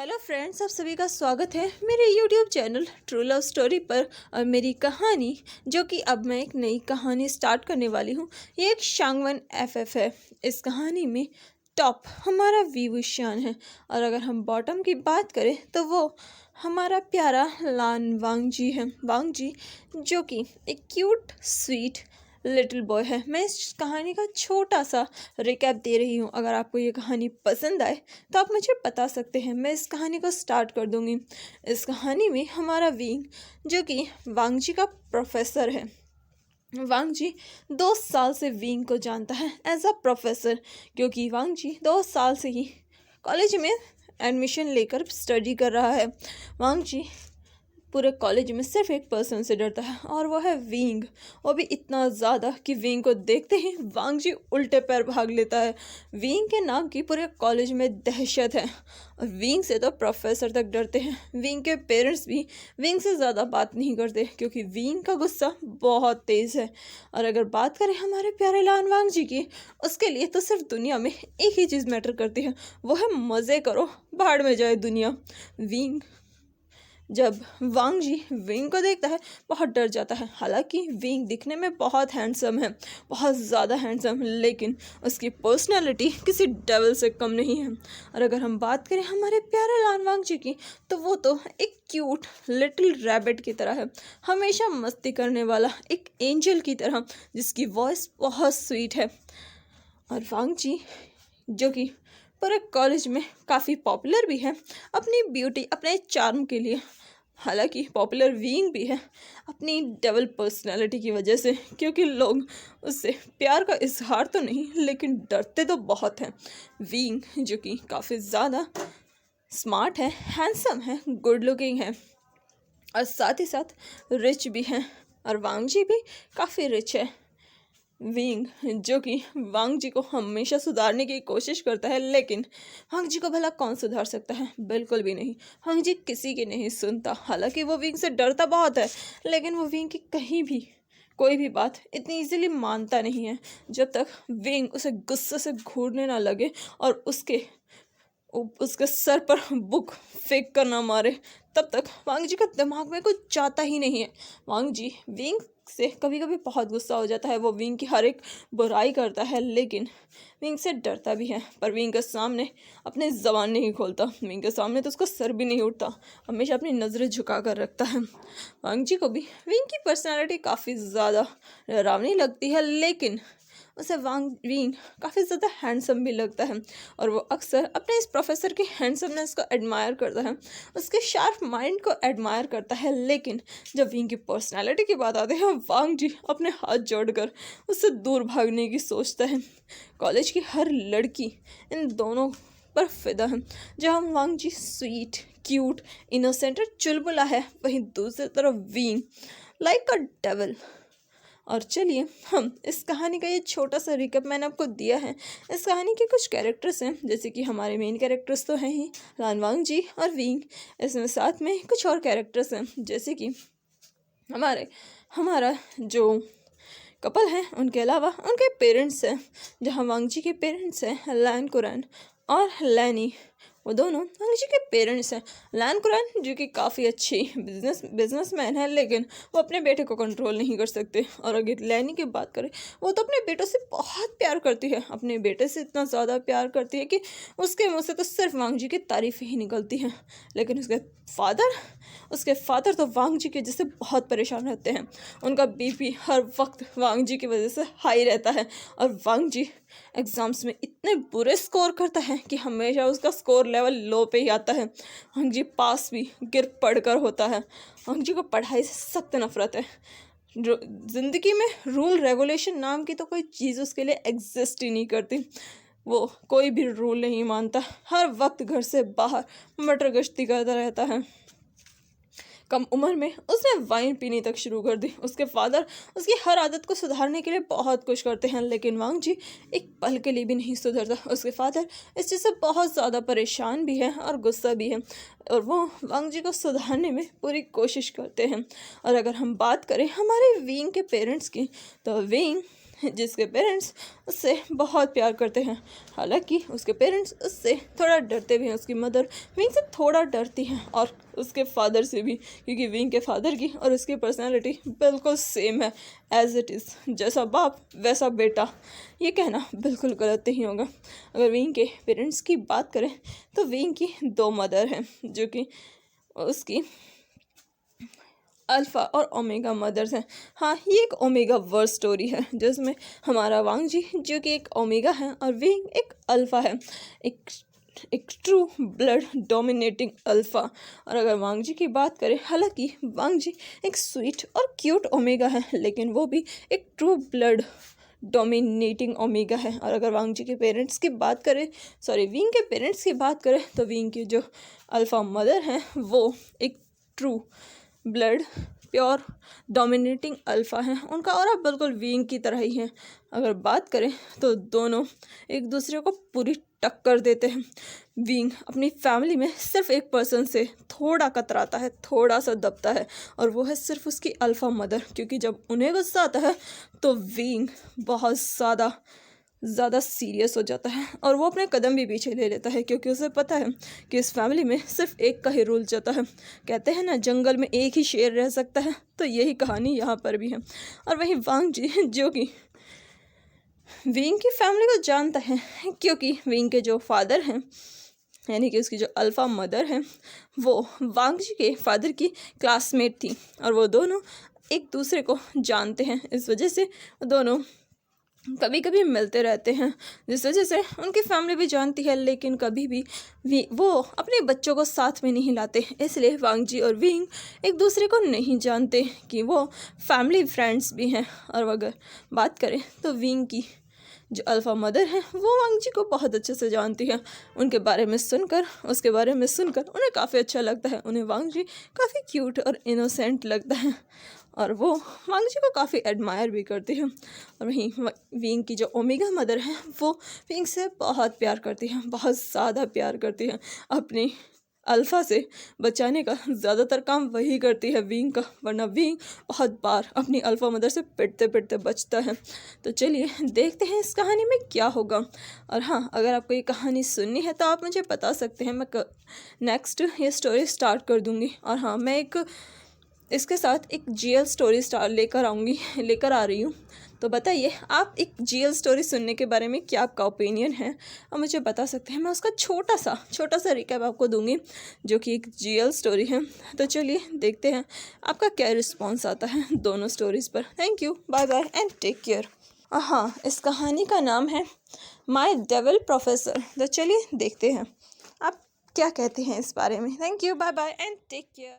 Hello friends, आप सभी का स्वागत है मेरे YouTube channel true love story पर। और मेरी कहानी जो कि अब मैं एक नई कहानी स्टार्ट करने वाली हूँ, ये एक शांगवन एफएफ है। इस कहानी में टॉप हमारा विवुशान है और अगर हम बॉटम की बात करें तो वो हमारा प्यारा लान वांगजी है। वांगजी जो कि एक क्यूट स्वीट लिटिल बॉय है। मैं इस कहानी का छोटा सा रिकैप दे रही हूँ। अगर आपको ये कहानी पसंद आए तो आप मुझे बता सकते हैं, मैं इस कहानी को स्टार्ट कर दूँगी। इस कहानी में हमारा विंग जो कि वांगजी का प्रोफेसर है। वांगजी 2 साल से विंग को जानता है एज अ प्रोफेसर, क्योंकि वांगजी 2 साल से ही कॉलेज में एडमिशन लेकर स्टडी कर रहा है। वांगजी पूरे कॉलेज में सिर्फ एक पर्सन से डरता है और वो है विंग। वो भी इतना ज़्यादा कि विंग को देखते ही वांगजी उल्टे पैर भाग लेता है। विंग के नाम की पूरे कॉलेज में दहशत है और विंग से तो प्रोफेसर तक डरते हैं। विंग के पेरेंट्स भी विंग से ज़्यादा बात नहीं करते क्योंकि विंग का गुस्सा बहुत तेज़ है। और अगर बात करें हमारे प्यारे लान वांगजी की, उसके लिए तो सिर्फ दुनिया में एक ही चीज़ मैटर करती है, वो है मज़े करो, भाड़ में जाए दुनिया। विंग जब वांगजी विंग को देखता है बहुत डर जाता है। हालांकि विंग दिखने में बहुत हैंडसम है, बहुत ज़्यादा हैंडसम, लेकिन उसकी पर्सनालिटी किसी डेविल से कम नहीं है। और अगर हम बात करें हमारे प्यारे लान वांगजी की, तो वो तो एक क्यूट लिटिल रैबिट की तरह है, हमेशा मस्ती करने वाला एक एंजल की तरह जिसकी वॉइस बहुत स्वीट है। और वांगजी जो कि पूरे कॉलेज में काफ़ी पॉपुलर भी है अपनी ब्यूटी, अपने चार्म के लिए। हालांकि पॉपुलर विंग भी है अपनी डबल पर्सनालिटी की वजह से, क्योंकि लोग उससे प्यार का इजहार तो नहीं लेकिन डरते तो बहुत हैं। विंग जो कि काफ़ी ज़्यादा स्मार्ट है, हैंडसम है, गुड लुकिंग है और साथ ही साथ रिच भी है। और वांगजी भी काफ़ी रिच है। विंग जो कि वांगजी को हमेशा सुधारने की कोशिश करता है, लेकिन वांगजी को भला कौन सुधार सकता है? बिल्कुल भी नहीं। वांगजी किसी की नहीं सुनता। हालांकि वो विंग से डरता बहुत है, लेकिन वो विंग की कहीं भी कोई भी बात इतनी इजीली मानता नहीं है। जब तक विंग उसे गुस्से से घूरने ना लगे और उसके सर पर बुक फेंक कर ना मारे, तब तक वांगजी का दिमाग में कुछ जाता ही नहीं है। वांगजी विंग से कभी कभी बहुत गुस्सा हो जाता है, वो विंग की हर एक बुराई करता है, लेकिन विंग से डरता भी है। पर विंग के सामने अपनी ज़बान नहीं खोलता, विंग के सामने तो उसका सर भी नहीं उठता, हमेशा अपनी नज़रें झुका कर रखता है। वांगजी को भी विंग की पर्सनैलिटी काफ़ी ज़्यादा डरावनी लगती है, लेकिन उसे विंग काफ़ी ज़्यादा हैंडसम भी लगता है और वो अक्सर अपने इस प्रोफेसर की हैंडसमनेस को एडमायर करता है, उसके शार्प माइंड को एडमायर करता है। लेकिन जब विंग की पर्सनालिटी की बात आती है, वांगजी अपने हाथ जोड़कर उससे दूर भागने की सोचता है। कॉलेज की हर लड़की इन दोनों पर फिदा है। जहाँ वांगजी स्वीट, क्यूट, इनोसेंट और चुलबुला है, वहीं दूसरी तरफ विंग लाइक अ डेविल। और चलिए, हम इस कहानी का ये छोटा सा रिकैप मैंने आपको दिया है। इस कहानी के कुछ कैरेक्टर्स हैं, जैसे कि हमारे मेन कैरेक्टर्स तो हैं ही लान वांगजी और विंग। इसमें साथ में कुछ और कैरेक्टर्स हैं, जैसे कि हमारा जो कपल है, उनके अलावा उनके पेरेंट्स हैं। जहाँ वांगजी के पेरेंट्स हैं लैन कुरैन और लैनी, वो दोनों वांगजी के पेरेंट्स हैं। लैन कुरैन जो कि काफ़ी अच्छी बिजनेसमैन है, लेकिन वो अपने बेटे को कंट्रोल नहीं कर सकते। और अगर लैनी की बात करें, वो तो अपने बेटों से बहुत प्यार करती है, अपने बेटे से इतना ज़्यादा प्यार करती है कि उसके मुँह से तो सिर्फ वांगजी की तारीफ ही निकलती है। लेकिन उसके फादर तो वांगजी की वजह से बहुत परेशान रहते हैं। उनका बीपी हर वक्त वांगजी की वजह से हाई रहता है और वांगजी एग्ज़ाम्स में इतने बुरे स्कोर करता है कि हमेशा उसका स्कोर लेवल लो पे ही आता है। वांगजी पास भी गिर पढ़कर होता है। वांगजी को पढ़ाई से सख्त नफरत है। ज़िंदगी में रूल रेगुलेशन नाम की तो कोई चीज़ उसके लिए एग्जिस्ट ही नहीं करती। वो कोई भी रूल नहीं मानता, हर वक्त घर से बाहर मटर गश्ती करता रहता है। कम उम्र में उसने वाइन पीनी तक शुरू कर दी। उसके फादर उसकी हर आदत को सुधारने के लिए बहुत कुछ करते हैं, लेकिन वांगजी एक पल के लिए भी नहीं सुधरता। उसके फादर इस चीज़ से बहुत ज़्यादा परेशान भी है और गुस्सा भी है, और वो वांगजी को सुधारने में पूरी कोशिश करते हैं। और अगर हम बात करें हमारे विंग के पेरेंट्स की, तो विंग जिसके पेरेंट्स उससे बहुत प्यार करते हैं। हालांकि उसके पेरेंट्स उससे थोड़ा डरते भी हैं। उसकी मदर विंग से थोड़ा डरती हैं और उसके फादर से भी, क्योंकि विंग के फादर की और उसकी पर्सनालिटी बिल्कुल सेम है, एज इट इज़। जैसा बाप वैसा बेटा, ये कहना बिल्कुल गलत नहीं होगा। अगर विंग के पेरेंट्स की बात करें तो विंग की 2 मदर हैं, जो कि उसकी अल्फ़ा और ओमेगा मदर्स हैं। हाँ, ये एक ओमेगा वर्स स्टोरी है, जिसमें हमारा वांग जी जो कि एक ओमेगा है और विंग एक अल्फ़ा है, एक ट्रू ब्लड डोमिनेटिंग अल्फ़ा। और अगर वांग जी की बात करें, हालांकि वांग जी एक स्वीट और क्यूट ओमेगा है, लेकिन वो भी एक ट्रू ब्लड डोमिनेटिंग ओमेगा है। और अगर वांग जी के पेरेंट्स की बात करें, विंग के पेरेंट्स की बात करें, तो विंग की जो अल्फ़ा मदर हैं वो एक true blood pure dominating alpha हैं। उनका ऑरा बिल्कुल विंग की तरह ही है। अगर बात करें तो दोनों एक दूसरे को पूरी टक्कर देते हैं। विंग अपनी फैमिली में सिर्फ एक पर्सन से थोड़ा कतराता है, थोड़ा सा दबता है, और वो है सिर्फ उसकी अल्फ़ा मदर, क्योंकि जब उन्हें गुस्सा आता है तो विंग बहुत ज़्यादा सीरियस हो जाता है और वो अपने कदम भी पीछे ले लेता है, क्योंकि उसे पता है कि इस फैमिली में सिर्फ एक का ही रूल चलता है। कहते हैं ना, जंगल में एक ही शेर रह सकता है, तो यही कहानी यहाँ पर भी है। और वहीं वांग जी जो कि विंग की फैमिली को जानता है, क्योंकि विंग के जो फादर हैं, यानी कि उसकी जो अल्फ़ा मदर है, वो वांग जी के फादर की क्लासमेट थी और वो दोनों एक दूसरे को जानते हैं। इस वजह से वो दोनों कभी कभी मिलते रहते हैं, जिस वजह से उनकी फैमिली भी जानती है, लेकिन कभी भी वो अपने बच्चों को साथ में नहीं लाते। इसलिए वांग जी और विंग एक दूसरे को नहीं जानते कि वो फैमिली फ्रेंड्स भी हैं। और अगर बात करें तो विंग की जो अल्फ़ा मदर है वो वांग जी को बहुत अच्छे से जानती है। उसके बारे में सुनकर उन्हें काफ़ी अच्छा लगता है। उन्हें वांग जी काफ़ी क्यूट और इनोसेंट लगता है और वो वांग जी को काफ़ी एडमायर भी करती है। और वहीं विंग की जो ओमेगा मदर है वो विंग से बहुत प्यार करती है, बहुत ज़्यादा प्यार करती है। अपनी अल्फ़ा से बचाने का ज़्यादातर काम वही करती है विंग का, वरना विंग बहुत बार अपनी अल्फ़ा मदर से पिटते पिटते बचता है। तो चलिए देखते हैं इस कहानी में क्या होगा। और हाँ, अगर आपको ये कहानी सुननी है तो आप मुझे बता सकते हैं, मैं नेक्स्ट ये स्टोरी स्टार्ट कर दूँगी। और हाँ, मैं इसके साथ एक GL स्टोरी लेकर आ रही हूँ। तो बताइए, आप एक GL स्टोरी सुनने के बारे में क्या आपका ओपिनियन है, और मुझे बता सकते हैं। मैं उसका छोटा सा रिकैप आपको दूंगी, जो कि एक GL स्टोरी है। तो चलिए देखते हैं आपका क्या रिस्पॉन्स आता है दोनों स्टोरीज़ पर। Thank you, bye bye and take care. हाँ, इस कहानी का नाम है माई डेविल प्रोफेसर। तो चलिए देखते हैं आप क्या कहते हैं इस बारे में। Thank you, bye bye and take care.